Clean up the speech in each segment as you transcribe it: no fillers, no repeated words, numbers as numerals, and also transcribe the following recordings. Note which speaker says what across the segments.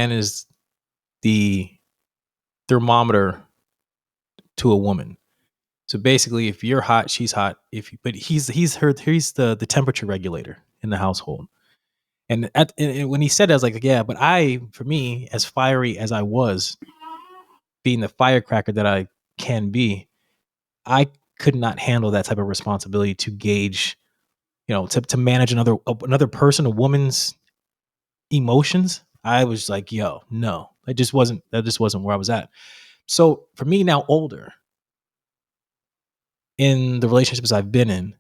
Speaker 1: man is the thermometer to a woman. So basically, if you're hot, she's hot. But he's the temperature regulator in the household. And when he said that, I was like, yeah. But for me, as fiery as I was, being the firecracker that I can be, I could not handle that type of responsibility to gauge, to manage another person, a woman's emotions. I was like, yo, no, that just wasn't where I was at. So for me now, older in the relationships I've been in,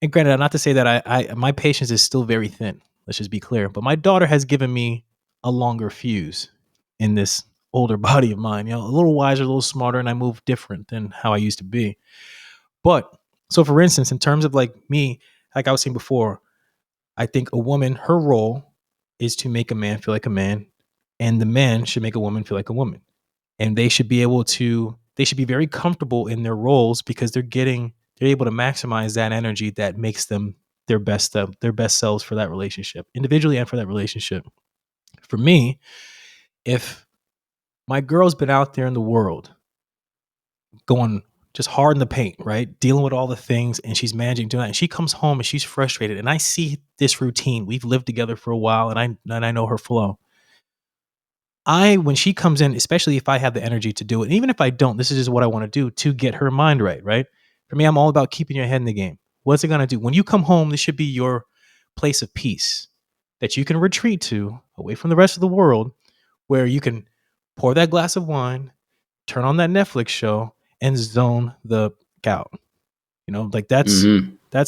Speaker 1: and granted, not to say that I my patience is still very thin. Let's just be clear. But my daughter has given me a longer fuse in this older body of mine. A little wiser, a little smarter, and I move different than how I used to be. But so, for instance, in terms of like me, like I was saying before, I think a woman, her role is to make a man feel like a man, and the man should make a woman feel like a woman. And they should be very comfortable in their roles because they're able to maximize that energy that makes them their best selves for that relationship, individually and for that relationship. For me, if my girl's been out there in the world going just hard in the paint, right? Dealing with all the things and she's managing doing that. And she comes home and she's frustrated. And I see this routine. We've lived together for a while and I know her flow. When she comes in, especially if I have the energy to do it, and even if I don't, this is just what I want to do to get her mind right, right? For me, I'm all about keeping your head in the game. What's it going to do? When you come home, this should be your place of peace that you can retreat to away from the rest of the world, where you can pour that glass of wine, turn on that Netflix show, and zone the out. Like that's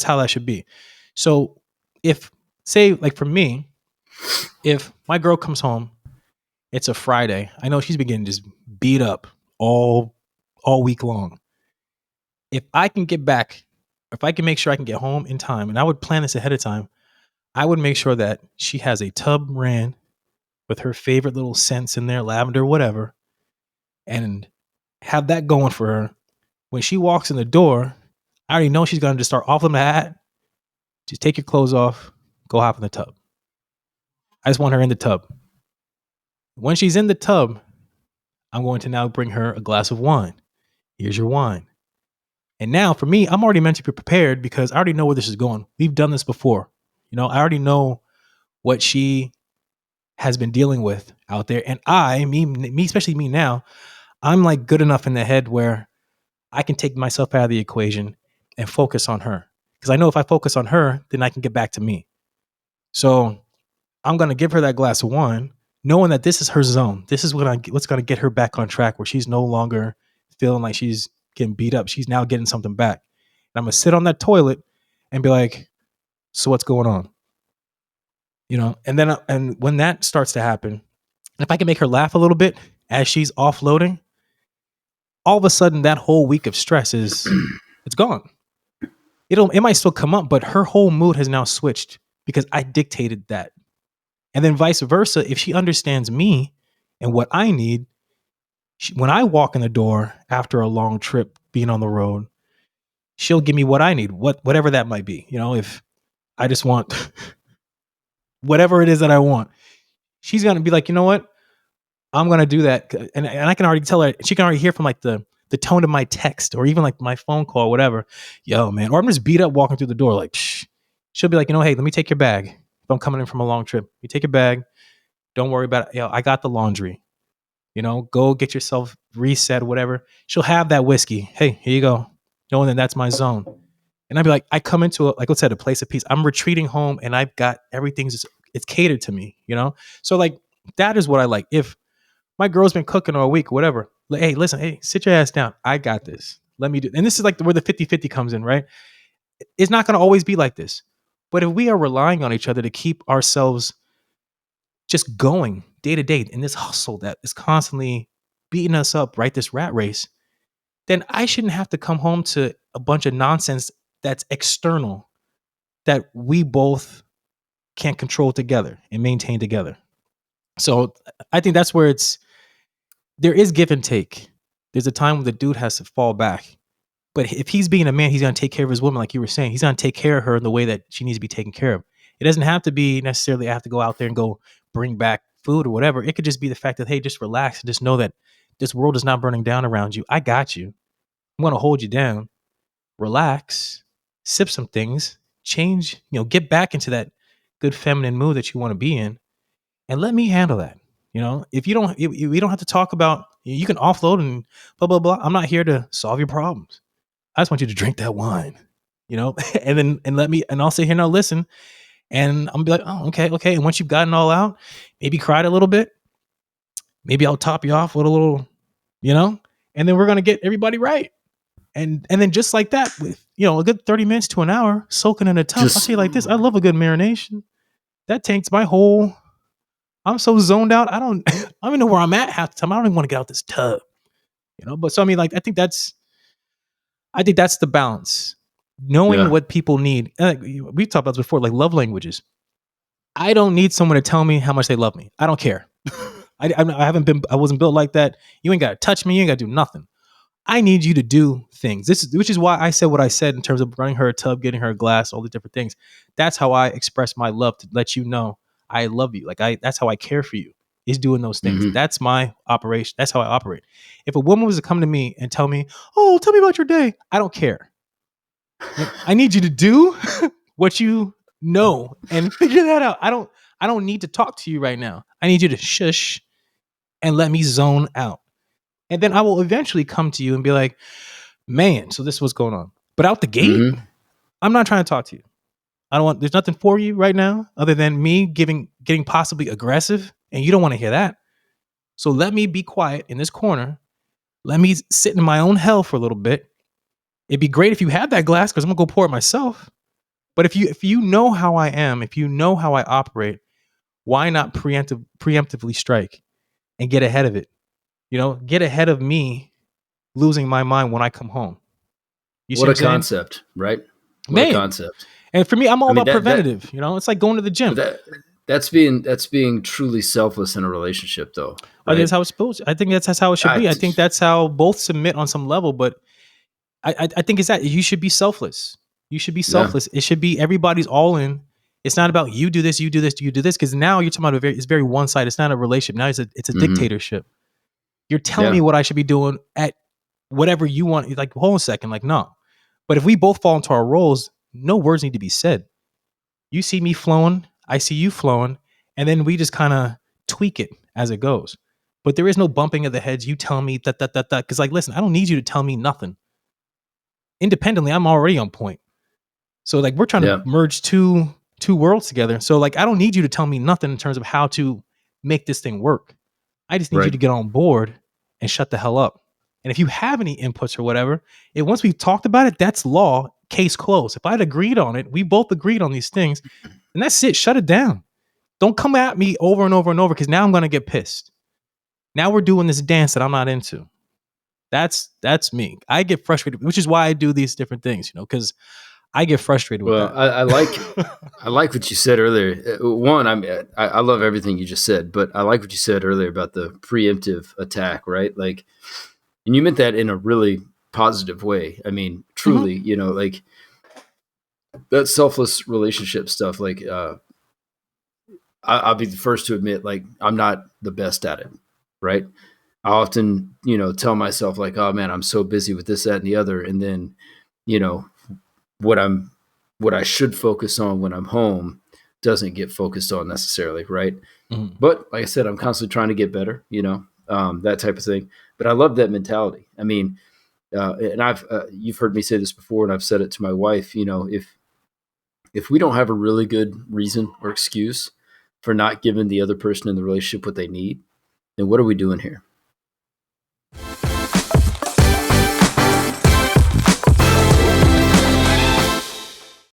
Speaker 1: how that should be. So if, say, like for me, if my girl comes home, it's a Friday, I know she's been getting just beat up all week long. If I can make sure I can get home in time, and I would plan this ahead of time, I would make sure that she has a tub ran with her favorite little scents in there, lavender, whatever, and have that going for her. When she walks in the door, I already know she's going to just start offering the hat. Just take your clothes off, go hop in the tub. I just want her in the tub. When she's in the tub, I'm going to now bring her a glass of wine. Here's your wine. And now for me, I'm already mentally prepared because I already know where this is going. We've done this before. I already know what she has been dealing with out there. And me, especially me now, I'm like good enough in the head where I can take myself out of the equation and focus on her. Because I know if I focus on her, then I can get back to me. So I'm going to give her that glass of wine, knowing that this is her zone. This is what's going to get her back on track, where she's no longer feeling like she's getting beat up. She's now getting something back. And I'm going to sit on that toilet and be like, so what's going on? And when that starts to happen, if I can make her laugh a little bit as she's offloading, all of a sudden that whole week of stress it's gone. It might still come up, but her whole mood has now switched because I dictated that. And then vice versa, if she understands me and what I need, when I walk in the door after a long trip being on the road, she'll give me what I need, whatever that might be. If I just want whatever it is that I want, she's going to be like, you know what? I'm going to do that. And I can already tell her, she can already hear from like the tone of my text or even like my phone call or whatever. Yo, man. Or I'm just beat up walking through the door. Like, psh. She'll be like, hey, let me take your bag. If I'm coming in from a long trip, you take your bag. Don't worry about it. I got the laundry. Go get yourself reset, whatever. She'll have that whiskey. Hey, here you go. Knowing that that's my zone. And I'd be like, I come into like I said, a place of peace. I'm retreating home and I've got it's catered to me, So like, that is what I like. If my girl's been cooking all week, whatever. Like, hey, listen, hey, sit your ass down. I got this. Let me do. And this is like where the 50-50 comes in, right? It's not going to always be like this. But if we are relying on each other to keep ourselves just going day to day in this hustle that is constantly beating us up, right? This rat race, then I shouldn't have to come home to a bunch of nonsense that's external that we both can't control together and maintain together. So I think that's where there is give and take. There's a time when the dude has to fall back. But if he's being a man, he's going to take care of his woman, like you were saying. He's going to take care of her in the way that she needs to be taken care of. It doesn't have to be necessarily I have to go out there and go bring back food or whatever. It could just be the fact that, hey, just relax and just know that this world is not burning down around you. I got you. I'm going to hold you down. Relax, sip some things, change, get back into that good feminine mood that you want to be in, and let me handle that. If you don't, we don't have to talk about, you can offload and blah, blah, blah. I'm not here to solve your problems. I just want you to drink that wine, and I'll sit here and I'll listen, and I'm be like, oh, okay, okay. And once you've gotten all out, maybe cried a little bit, maybe I'll top you off with a little, and then we're going to get everybody right. And then just like that, with a good 30 minutes to an hour soaking in a tub. I'll say like this: I love a good marination. That takes my whole. I'm so zoned out. I don't even know where I'm at half the time. I don't even want to get out this tub, But so I mean, like I think that's the balance, knowing
Speaker 2: Yeah.
Speaker 1: what people need. We've talked about this before, like love languages. I don't need someone to tell me how much they love me. I don't care. I wasn't built like that. You ain't got to touch me. You ain't got to do nothing. I need you to do things. Which is why I said what I said in terms of running her a tub, getting her a glass, all the different things. That's how I express my love, to let you know I love you. That's how I care for you, is doing those things.
Speaker 2: Mm-hmm.
Speaker 1: That's my operation. That's how I operate. If a woman was to come to me and tell me, "Oh, tell me about your day," I don't care. I need you to do what you know and figure that out. I don't need to talk to you right now. I need you to shush and let me zone out. And then I will eventually come to you and be like, man, so this is what's going on. But out the gate,
Speaker 2: Mm-hmm.
Speaker 1: I'm not trying to talk to you. There's nothing for you right now other than me getting possibly aggressive. And you don't want to hear that. So let me be quiet in this corner. Let me sit in my own hell for a little bit. It'd be great if you had that glass, because I'm gonna go pour it myself. But if you know how I am, if you know how I operate, why not preemptively strike and get ahead of it? Get ahead of me losing my mind when I come home. You see
Speaker 2: What
Speaker 1: what
Speaker 2: a
Speaker 1: I'm saying?
Speaker 2: concept, right? What a
Speaker 1: Man.
Speaker 2: concept.
Speaker 1: And for me, I'm all
Speaker 2: I mean
Speaker 1: about
Speaker 2: that
Speaker 1: preventative. It's like going to the
Speaker 2: but
Speaker 1: gym.
Speaker 2: that's being truly selfless in a relationship, though,
Speaker 1: I think
Speaker 2: right?
Speaker 1: that's how it's supposed to. I think that's how it should
Speaker 2: I,
Speaker 1: be. I think that's how both submit on some level. But I think it's that you should be selfless. You should be
Speaker 2: yeah,
Speaker 1: selfless. It should be everybody's all in. It's not about you do this, you do this, you do this. Because now you're talking about it's very one sided. It's not a relationship. Now it's a
Speaker 2: mm-hmm.
Speaker 1: dictatorship. You're telling me
Speaker 2: Yeah,
Speaker 1: what I should be doing at whatever you want. You're like, hold on a second. Like, no. But if we both fall into our roles, no words need to be said. You see me flowing, I see you flowing, and then we just kind of tweak it as it goes. But there is no bumping of the heads. You tell me that. Because, like, listen, I don't need you to tell me nothing. Independently, I'm already on point. So, like, we're trying to
Speaker 2: yeah,
Speaker 1: merge two worlds together. So, like, I don't need you to tell me nothing in terms of how to make this thing work. I just need you
Speaker 2: right.
Speaker 1: to get on board and shut the hell up. And if you have any inputs or whatever, once we've talked about it, that's law, case closed. If I'd agreed on it, we both agreed on these things, and that's it. Shut it down. Don't come at me over and over and over, because now I'm going to get pissed. Now we're doing this dance that I'm not into. That's me. I get frustrated, which is why I do these different things, because I get frustrated with
Speaker 2: Well,
Speaker 1: that.
Speaker 2: I like what you said earlier. One, I love everything you just said, but I like what you said earlier about the preemptive attack, right? Like, and you meant that in a really positive way. I mean,
Speaker 1: Mhm.
Speaker 2: truly, like that selfless relationship stuff. Like, I'll be the first to admit, like, I'm not the best at it, right? I often, tell myself like, oh man, I'm so busy with this, that, and the other, and then, you know, what I'm what I should focus on when I'm home doesn't get focused on necessarily, right?
Speaker 1: Mhm.
Speaker 2: But like I said, I'm constantly trying to get better, that type of thing. But I love that mentality. I mean, and I've you've heard me say this before, and I've said it to my wife. If we don't have a really good reason or excuse for not giving the other person in the relationship what they need, then what are we doing here?